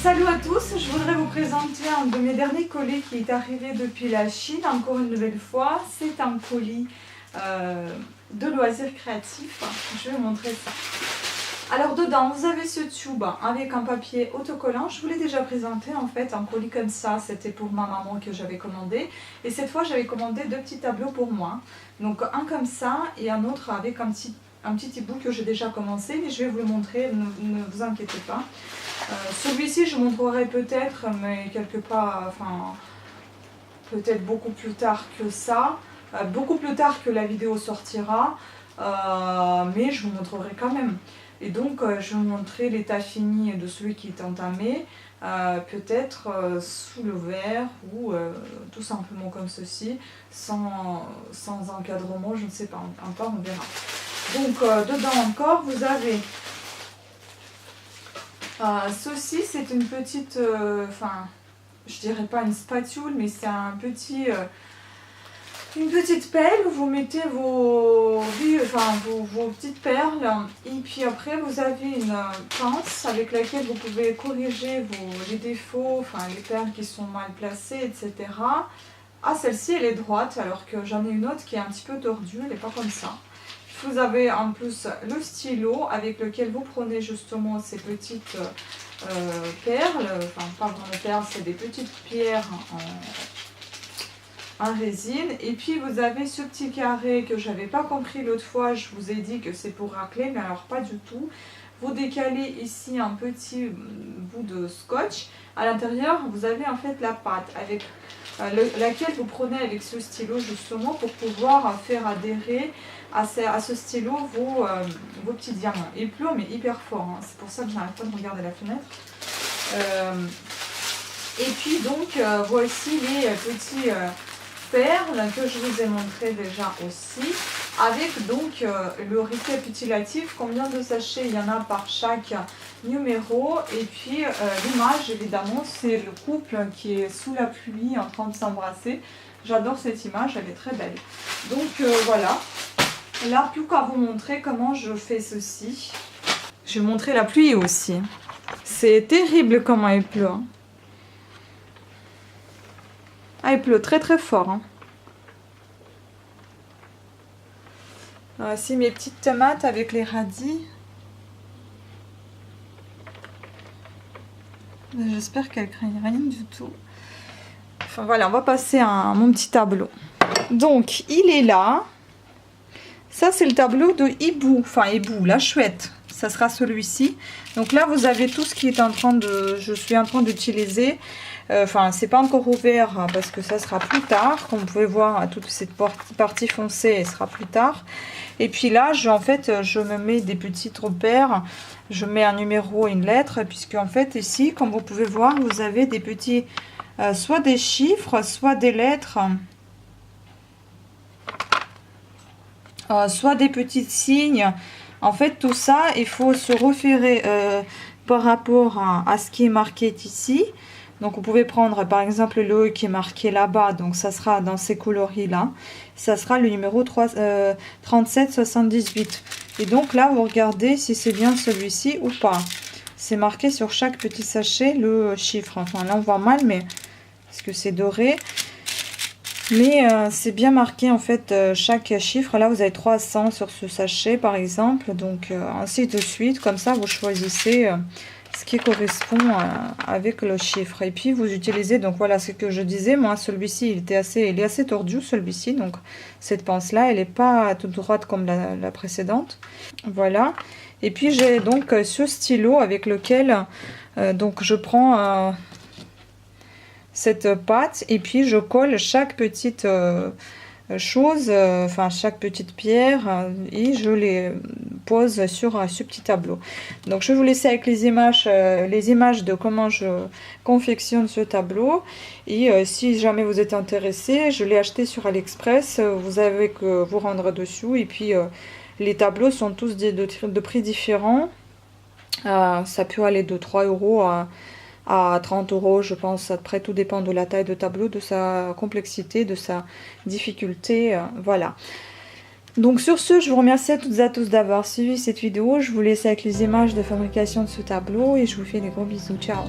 Salut à tous, je voudrais vous présenter un de mes derniers colis qui est arrivé depuis la Chine, encore une nouvelle fois. C'est un colis de loisirs créatifs. Je vais vous montrer ça. Alors dedans, vous avez ce tube avec un papier autocollant. Je vous l'ai déjà présenté en fait, un colis comme ça. C'était pour ma maman que j'avais commandé. Et cette fois, j'avais commandé deux petits tableaux pour moi. Donc un comme ça et un autre avec un petit e-book que j'ai déjà commencé. Mais je vais vous le montrer, ne vous inquiétez pas. Celui-ci je montrerai peut-être, mais quelque part, enfin, peut-être beaucoup plus tard que ça, beaucoup plus tard que la vidéo sortira, mais je vous montrerai quand même. Et donc je vais vous montrer l'état fini de celui qui est entamé, peut-être sous le verre ou tout simplement comme ceci, sans encadrement, je ne sais pas, encore on verra. Donc dedans encore vous avez... ceci c'est une petite, enfin je dirais pas une spatule, mais c'est un petit, une petite pelle où vous mettez vos petites perles. Et puis après vous avez une pince avec laquelle vous pouvez corriger les défauts, enfin les perles qui sont mal placées, etc. Ah, celle-ci elle est droite alors que j'en ai une autre qui est un petit peu tordue, elle n'est pas comme ça. Vous avez en plus le stylo avec lequel vous prenez justement ces petites perles, enfin pas vraiment perles, c'est des petites pierres en résine. Et puis vous avez ce petit carré que je n'avais pas compris l'autre fois, je vous ai dit que c'est pour racler, mais alors pas du tout. Vous décalez ici un petit bout de scotch. À l'intérieur, vous avez en fait la pâte avec laquelle vous prenez avec ce stylo justement pour pouvoir faire adhérer à ce stylo vos petits diamants. Il pleut mais hyper fort, hein. C'est pour ça que j'arrête pas de regarder la fenêtre. Et puis donc voici les petits perles que je vous ai montré déjà aussi, avec donc le récapitulatif, combien de sachets il y en a par chaque numéro. Et puis l'image évidemment c'est le couple qui est sous la pluie en train de s'embrasser. J'adore cette image, elle est très belle. Donc voilà, là plus qu'à vous montrer comment je fais ceci. Je vais vous montrer la pluie aussi. C'est terrible comment il pleut, hein. Ah, il pleut très très fort, hein. Voici mes petites tomates avec les radis. J'espère qu'elles craignent rien du tout. Enfin voilà, on va passer à mon petit tableau. Donc il est là. Ça c'est le tableau de Hibou, enfin Hibou, la chouette. Ça sera celui-ci. Donc là vous avez tout ce qui est je suis en train d'utiliser. Enfin c'est pas encore ouvert parce que ça sera plus tard. Comme vous pouvez voir, toute cette partie foncée elle sera plus tard. Et puis là je me mets des petits repères. Je mets un numéro et une lettre, puisque en fait ici comme vous pouvez voir vous avez des petits soit des chiffres, soit des lettres, soit des petits signes. En fait tout ça il faut se référer par rapport à ce qui est marqué ici. Donc vous pouvez prendre par exemple le qui est marqué là-bas, donc ça sera dans ces coloris là, ça sera le numéro 3778. Et donc là vous regardez si c'est bien celui-ci ou pas. C'est marqué sur chaque petit sachet le chiffre, enfin là on voit mal mais parce que c'est doré. Mais c'est bien marqué en fait chaque chiffre. Là vous avez 300 sur ce sachet par exemple, donc ainsi de suite. Comme ça vous choisissez ce qui correspond avec le chiffre. Et puis vous utilisez, donc voilà ce que je disais, moi celui-ci il est assez tordu celui-ci. Donc cette pince là elle n'est pas toute droite comme la précédente. Voilà. Et puis j'ai donc ce stylo avec lequel donc je prends... cette pâte et puis je colle chaque petite chose, enfin chaque petite pierre et je les pose sur ce petit tableau. Donc je vais vous laisser avec les images de comment je confectionne ce tableau. Et si jamais vous êtes intéressé, je l'ai acheté sur AliExpress, vous avez que vous rendre dessus. Et puis les tableaux sont tous de prix différents, ça peut aller de 3 € à 30 €, je pense. Après, tout dépend de la taille de tableau, de sa complexité, de sa difficulté. Voilà. Donc sur ce, je vous remercie à toutes et à tous d'avoir suivi cette vidéo. Je vous laisse avec les images de fabrication de ce tableau et je vous fais des gros bisous. Ciao!